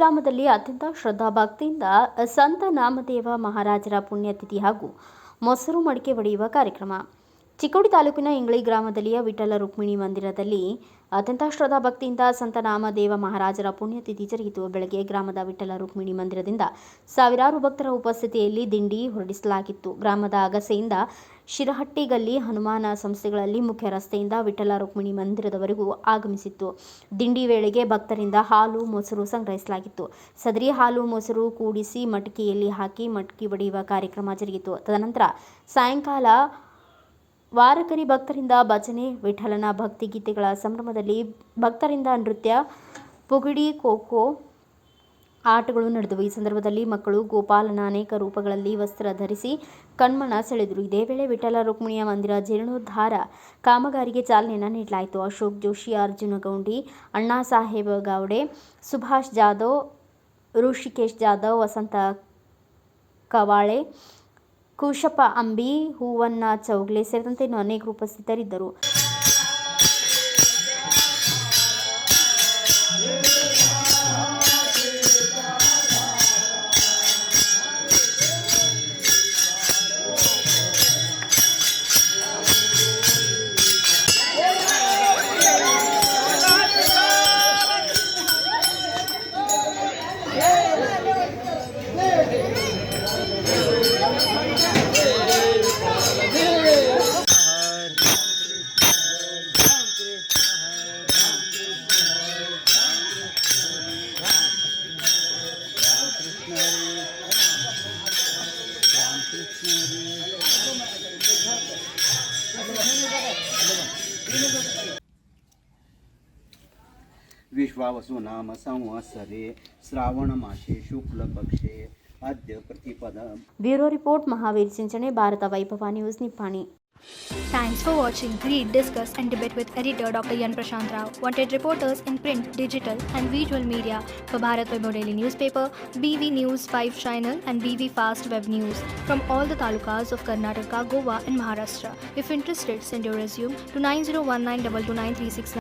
ಗ್ರಾಮದಲ್ಲಿ ಅತ್ಯಂತ ಶ್ರದ್ಧಾಭಕ್ತಿಯಿಂದ ಸಂತ ನಾಮದೇವ ಮಹಾರಾಜರ ಪುಣ್ಯತಿಥಿ ಹಾಗೂ ಮೊಸರು ಮಡಿಕೆ ಒಡೆಯುವ ಕಾರ್ಯಕ್ರಮ. ಚಿಕ್ಕೋಡಿ ತಾಲೂಕಿನ ಇಂಗ್ಳಿ ಗ್ರಾಮದಲ್ಲಿಯ ವಿಠ್ಠಲ ರುಕ್ಮಿಣಿ ಮಂದಿರದಲ್ಲಿ ಅತ್ಯಂತ ಶ್ರದ್ಧಾಭಕ್ತಿಯಿಂದ ಸಂತ ನಾಮದೇವ ಮಹಾರಾಜರ ಪುಣ್ಯತಿಥಿ ಜರುಗಿತು. ಬೆಳಗ್ಗೆ ಗ್ರಾಮದ ವಿಠ್ಠಲ ರುಕ್ಮಿಣಿ ಮಂದಿರದಿಂದ ಸಾವಿರಾರು ಭಕ್ತರ ಉಪಸ್ಥಿತಿಯಲ್ಲಿ ದಿಂಡಿ ಹೊರಡಿಸಲಾಗಿತ್ತು. ಗ್ರಾಮದ ಅಗಸೆಯಿಂದ ಶಿರಹಟ್ಟಿ ಗಲ್ಲಿ ಹನುಮಾನ ಸಂಸ್ಥೆಗಳಲ್ಲಿ ಮುಖ್ಯ ರಸ್ತೆಯಿಂದ ವಿಠ್ಠಲ ರುಕ್ಮಿಣಿ ಮಂದಿರದವರೆಗೂ ಆಗಮಿಸಿತ್ತು. ದಿಂಡಿ ವೇಳೆಗೆ ಭಕ್ತರಿಂದ ಹಾಲು ಮೊಸರು ಸಂಗ್ರಹಿಸಲಾಗಿತ್ತು. ಸದರಿ ಹಾಲು ಮೊಸರು ಕೂಡಿಸಿ ಮಟಕಿಯಲ್ಲಿ ಹಾಕಿ ಮಟಕಿ ಒಡೆಯುವ ಕಾರ್ಯಕ್ರಮ ಜರುಗಿತು. ತದನಂತರ ಸಾಯಂಕಾಲ ವಾರಕರಿ ಭಕ್ತರಿಂದ ಭಜನೆ, ವಿಠ್ಠಲನ ಭಕ್ತಿ ಗೀತೆಗಳ ಸಂಭ್ರಮದಲ್ಲಿ ಭಕ್ತರಿಂದ ನೃತ್ಯ, ಪುಗಡಿ, ಖೋಖೋ ಆಟಗಳು ನಡೆದವು. ಈ ಸಂದರ್ಭದಲ್ಲಿ ಮಕ್ಕಳು ಗೋಪಾಲನ ಅನೇಕ ರೂಪಗಳಲ್ಲಿ ವಸ್ತ್ರ ಧರಿಸಿ ಕಣ್ಮನ ಸೆಳೆದರು. ಇದೇ ವೇಳೆ ವಿಠ್ಠಲ ರುಕ್ಮಿಣಿಯ ಮಂದಿರ ಜೀರ್ಣೋದ್ಧಾರ ಕಾಮಗಾರಿಗೆ ಚಾಲನೆಯನ್ನು ನೀಡಲಾಯಿತು. ಅಶೋಕ್ ಜೋಶಿ, ಅರ್ಜುನ ಗೌಂಡಿ, ಅಣ್ಣಾ ಸಾಹೇಬ ಗಾವಡೆ, ಸುಭಾಷ್ ಜಾಧವ್, ಋಷಿಕೇಶ್ ಜಾಧವ್, ವಸಂತ ಕವಾಳೆ, ಕುಶಪ್ಪ ಅಂಬಿ, ಹೂವಣ್ಣ ಚೌಗ್ಲೆ ಸೇರಿದಂತೆ ಇನ್ನೂ ಅನೇಕರು ಉಪಸ್ಥಿತರಿದ್ದರು. विश्वावसु नाम संवत्सरे श्रावण मासे शुक्ल पक्षे अद्य प्रतिपद. Bureau report Mahavir Chinchane, Bharat Vaibhav news Nippani. Thanks for watching. Read, discuss and debate with editor Dr. Yan Prashant Rao. Wanted reporters in print, digital and visual media for Bharat Vaibhav Daily Newspaper, BV News 5 Channel and BV Fast Web News from all the talukas of Karnataka, Goa and Maharashtra. If interested, send your resume to 9019229369.